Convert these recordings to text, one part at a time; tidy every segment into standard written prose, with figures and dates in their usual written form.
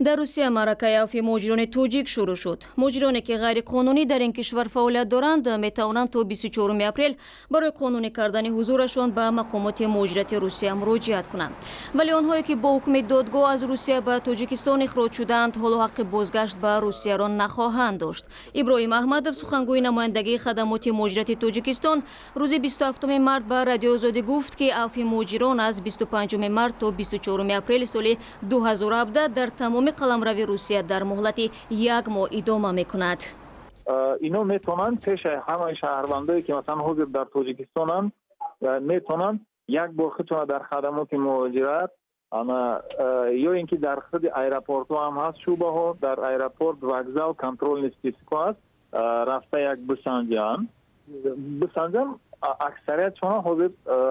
در روسیه معرکه عفو مهاجران توجیک شروع شد. مهاجرانی که غیر قانونی در این کشور فعالیت دارند می توانند تا 24 اپریل برای قانونی کردن حضورشان به مقامات مهاجرت روسیه مراجعت کنند. ولی آنهایی که با حکم دادگاه از روسیه به تاجیکستان اخراج شدند حالا حق بازگشت به روسیه را نخواهند داشت. ابراهیم احمدov سخنگوی نمایندگی خدمات مهاجرت تاجیکستان روز 27 مارس به رادیو آزادی گفت که عفو مهاجران از 25 مارس تا 24 اپریل سال 2017 در تمام قلمرو روسیه در مهلت یک ماه ادامه میکند. اینا میتونن پیش همه شهروندایی که مثلا حاضر در تاجیکستانن میتونن یک بار خودشون در خدمات مهاجرت یا اینکه در خود ایرپورت هم هست شعبه ها در ایرپورت وокзал کنترل نسبیسکو هست رفته یک بسنجان اکثریتشون حاضر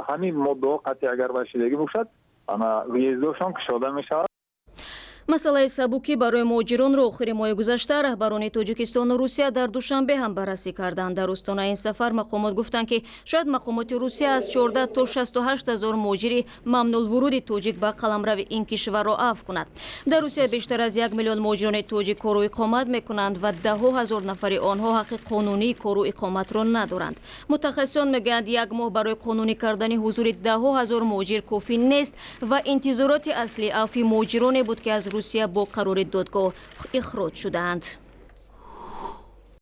همین مدعا قطعی اگر باشیدگی باشد ویزاشون کشاده میشود. مسئله سبوکی برای مهاجران را آخر ماه گذشته رهبران تاجیکستان و روسیه در دوشنبه هم بررسی کردند. در آستانه این سفر مقامات گفتند که شاید مقامات روسیه از 14 تا 68 هزار مهاجر ممنوع الورود تاجیک به قلمرو این کشور را عفو کند. در روسیه بیشتر از 1 میلیون مهاجران تاجیک کار و اقامت میکنند و 10,000 نفر آنها حق قانونی کار و اقامت را ندارند. متخصصان میگویند یک ماه برای قانونی کردن حضور 10,000 مهاجر کافی نیست و انتظارات اصلی عفو مهاجران بود که از روسیه با قرار دادگاه اخراج شدند.